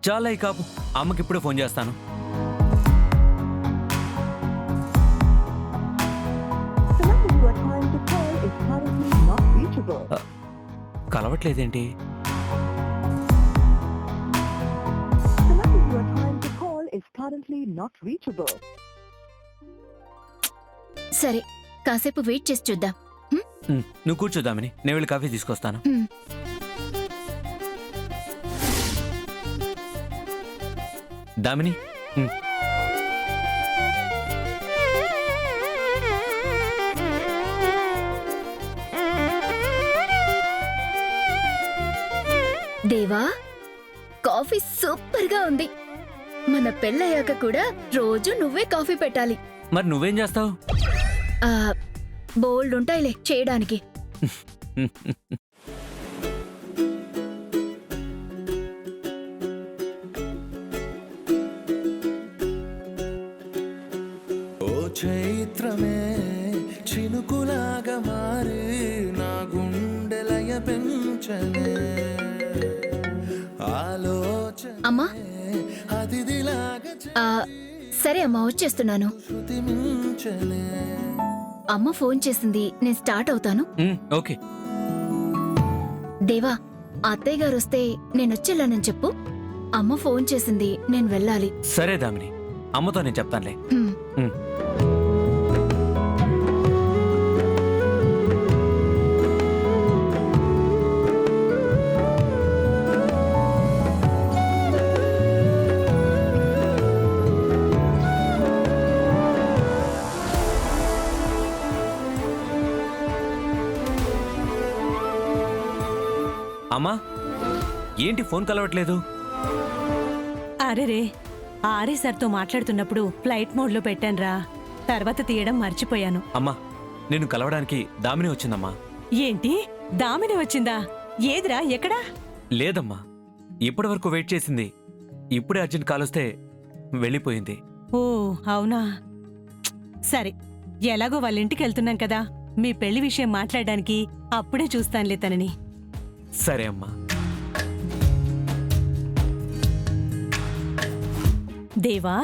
చాలా ఈ కాపు, అమ్మకి ఇప్పుడే ఫోన్ చేస్తాను. కలవట్లేదేంటి? సరే, కాసేపు వెయిట్ చేసి చూద్దాం. నువ్వు కూర్చోదామని, నేను వెళ్ళి కాఫీ తీసుకొస్తాను. దామిని, దేవా, కాఫీ సూపర్ గా ఉంది. మన పెళ్ళయ్యాక కూడా రోజు నువ్వే కాఫీ పెట్టాలి. మరి నువ్వేం చేస్తావు? బోల్డ్ ఉంటాయిలే చేయడానికి. చైత్రమే చినుకులాగా మారి నా గుండెలయ పెంచలే ఆలోచన. అమ్మా, అతిథిలాగా సరే అమ్మా, వచ్చేస్తున్నాను. శృతి మించలే. అమ్మ ఫోన్ చేసింది, నేను స్టార్ట్ అవుతాను. ఓకే. దేవా, అత్తయ్య గారు వస్తే నేనొచ్చెళ్ళానని చెప్పు. అమ్మ ఫోన్ చేసింది, నేను వెళ్ళాలి. సరే దామిని, అమ్మతో నేను చెప్తానులే. అమ్మా, ఏంటి ఫోన్ కలవట్లేదు? అరేరే, ఆర్య సార్తో మాట్లాడుతున్నప్పుడు ఫ్లైట్ మోడ్లో పెట్టానురా. తర్వాత తీయడం మర్చిపోయాను. అమ్మా, నేను కలవడానికి దామిని వచ్చిందమ్మా. ఏంటి, దామిని వచ్చిందా? ఏదిరా, ఎక్కడా? లేదమ్మా, ఇప్పటి వరకు వెయిట్ చేసింది. ఇప్పుడే అర్జెంట్ కాల్ వస్తే వెళ్ళిపోయింది. ఓ అవునా, సరే. ఎలాగో వాళ్ళ ఇంటికి వెళ్తున్నాం కదా, మీ పెళ్లి విషయం మాట్లాడడానికి అప్పుడే చూస్తానులే తనని. సరే అమ్మా. దేవా,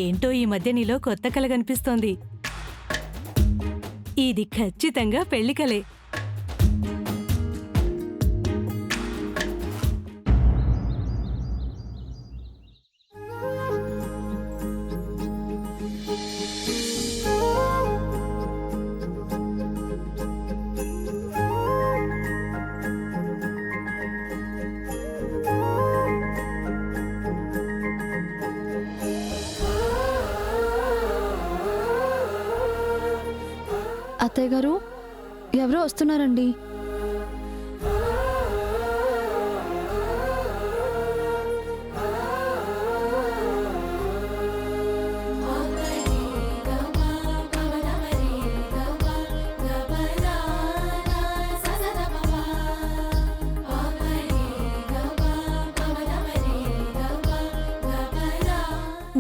ఏంటో ఈ మధ్య నీలో కొత్త కల కనిపిస్తోంది. ఇది ఖచ్చితంగా పెళ్లి కలే. అత్తయ్య గారు, ఎవరో వస్తున్నారండి.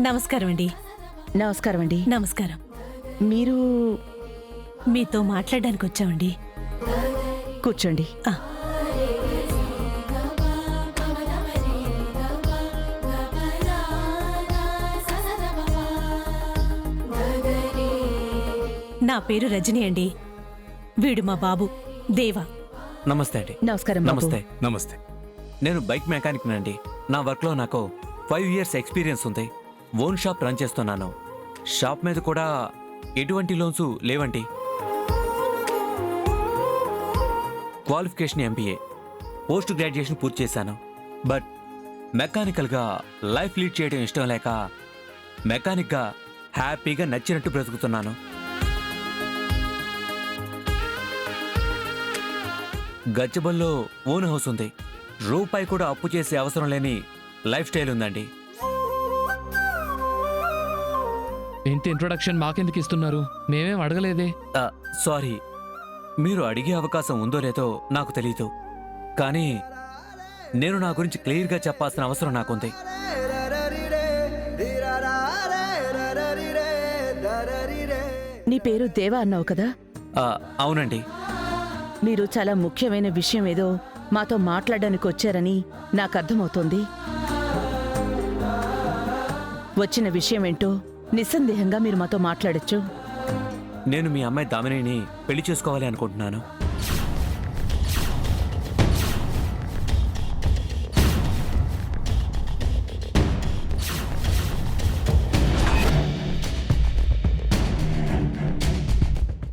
నమస్కారం అండి. నమస్కారం అండి. నమస్కారం. మీరు? మీతో మాట్లాడడానికి వచ్చామండి. కూర్చోండి. నా పేరు రజని అండి. వీడు మా బాబు దేవా. నమస్తే అండి. నమస్కారం. నమస్తే. నమస్తే. నేను బైక్ మెకానిక్ అండి. నా వర్క్లో నాకు 5 years ఎక్స్పీరియన్స్ ఉంది. ఓన్ షాప్ రన్ చేస్తున్నాను. షాప్ మీద కూడా ఎటువంటి లోన్స్ లేవండి. క్వాలిఫికేషన్ MBA, పోస్ట్ గ్రాడ్యుయేషన్ పూర్తి చేశాను. బట్ మెకానికల్గా లైఫ్ లీడ్ చేయడం ఇష్టం లేక మెకానిక్గా హ్యాపీగా నచ్చినట్టు బ్రతుకుతున్నాను. గచ్చిబల్లో ఓన్ హౌస్ ఉంది. రూపాయి కూడా అప్పు చేసే అవసరం లేని లైఫ్ స్టైల్ ఉందండి. ఏంటి ఇంట్రొడక్షన్ మాకెందుకు ఇస్తున్నారు? మేమేం అడగలేదే. సారీ, మీరు అడిగే అవకాశం ఉందో లేదో నాకు తెలీదు. కానీ నేను నా గురించి క్లియర్గా చెప్పాల్సిన అవసరం నాకుంది. నీ పేరు దేవా అన్నావు కదా? అవునండి. మీరు చాలా ముఖ్యమైన విషయం ఏదో మాతో మాట్లాడడానికి వచ్చారని నాకు అర్థమవుతోంది. వచ్చిన విషయం ఏంటో నిస్సందేహంగా మీరు మాతో మాట్లాడొచ్చు. నేను మీ అమ్మాయి దామినిని పెళ్లి చేసుకోవాలి అనుకుంటున్నాను.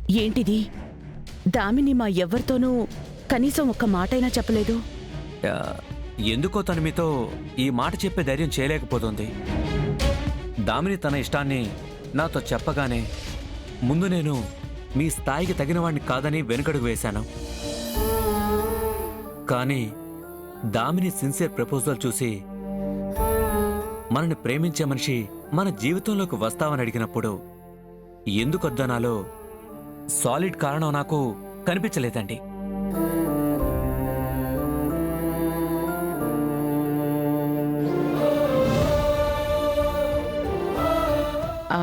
ఏంటిది? దామిని మా ఎవ్వరితోనూ కనీసం ఒక్క మాటైనా చెప్పలేదు. ఆ, ఎందుకో తను మీతో ఈ మాట చెప్పే ధైర్యం చేయలేకపోతుంది. దామిని తన ఇష్టాన్ని నాతో చెప్పగానే ముందు నేను మీ స్థాయికి తగిన వాడిని కాదని వెనుకడుగు వేశాను. కానీ దామిని సిన్సియర్ ప్రపోజల్ చూసి మనని ప్రేమించే మనిషి మన జీవితంలోకి వస్తావని అడిగినప్పుడు ఎందుకొద్దనాలో సాలిడ్ కారణం నాకు కనిపించలేదండి.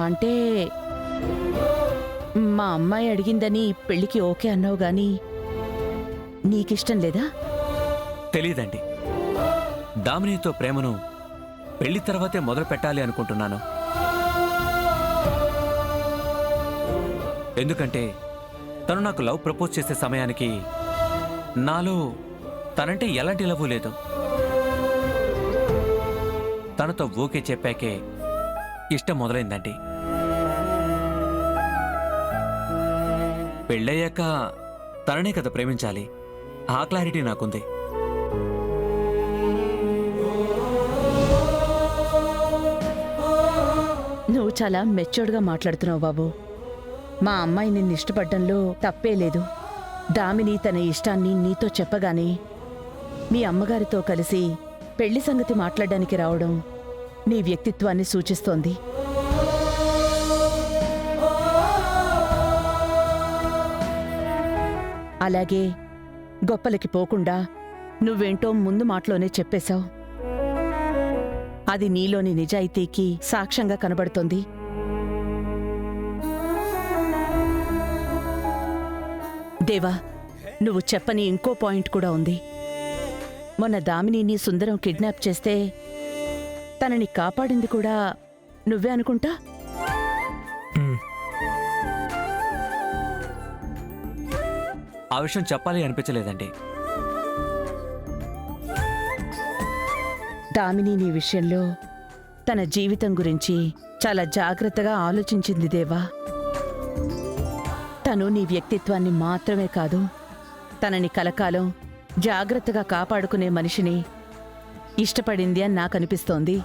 అంటే మా అమ్మాయి అడిగిందని పెళ్లికి ఓకే అన్నావు గాని నీకిష్టం లేదా? తెలీదండి. దామినితో ప్రేమను పెళ్లి తర్వాతే మొదలు పెట్టాలి అనుకుంటున్నాను. ఎందుకంటే తను నాకు లవ్ ప్రపోజ్ చేసే సమయానికి నాలో తనంటే ఎలాంటి లవ్ లేదు. తనతో ఓకే చెప్పాకే ఇష్టం మొదలైందండి. పెళ్ళయ్యాక తననే కదా ప్రేమించాలి. ఆ క్లారిటీ నాకుంది. నువ్వు చాలా మెచ్యూర్డ్గా మాట్లాడుతున్నావు బాబు. మా అమ్మాయి నిన్ను ఇష్టపడ్డంలో తప్పే లేదు. దామిని తన ఇష్టాన్ని నీతో చెప్పగానే మీ అమ్మగారితో కలిసి పెళ్లి సంగతి మాట్లాడడానికి రావడం నీ వ్యక్తిత్వాన్ని సూచిస్తోంది. అలాగే గొప్పలకి పోకుండా నువ్వేంటో ముందు మాటలోనే చెప్పేశావు. అది నీలోని నిజాయితీకి సాక్ష్యంగా కనబడుతోంది. దేవా, నువ్వు చెప్పని ఇంకో పాయింట్ కూడా ఉంది. మొన్న దామినిని సుందరం కిడ్నాప్ చేస్తే తనని కాపాడింది కూడా నువ్వే అనుకుంటా. ఆ విషయం చెప్పాలి అనిపించలేదండి. దామిని నీ విషయంలో తన జీవితం గురించి చాలా జాగ్రత్తగా ఆలోచించింది దేవా. తను నీ వ్యక్తిత్వాన్ని మాత్రమే కాదు, తనని కలకాలం జాగ్రత్తగా కాపాడుకునే మనిషిని ఇష్టపడింది అని నాకు అనిపిస్తోంది.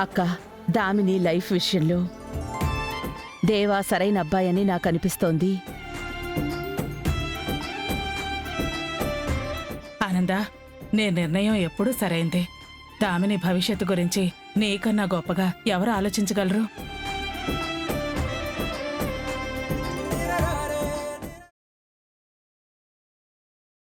అక్క, దామిని లైఫ్ విషయంలో దేవా సరైన అబ్బాయని నాకు అనిపిస్తోంది. ఆనందా, నీ నిర్ణయం ఎప్పుడూ సరైందే. దామిని భవిష్యత్తు గురించి నీకన్నా గొప్పగా ఎవరు ఆలోచించగలరు?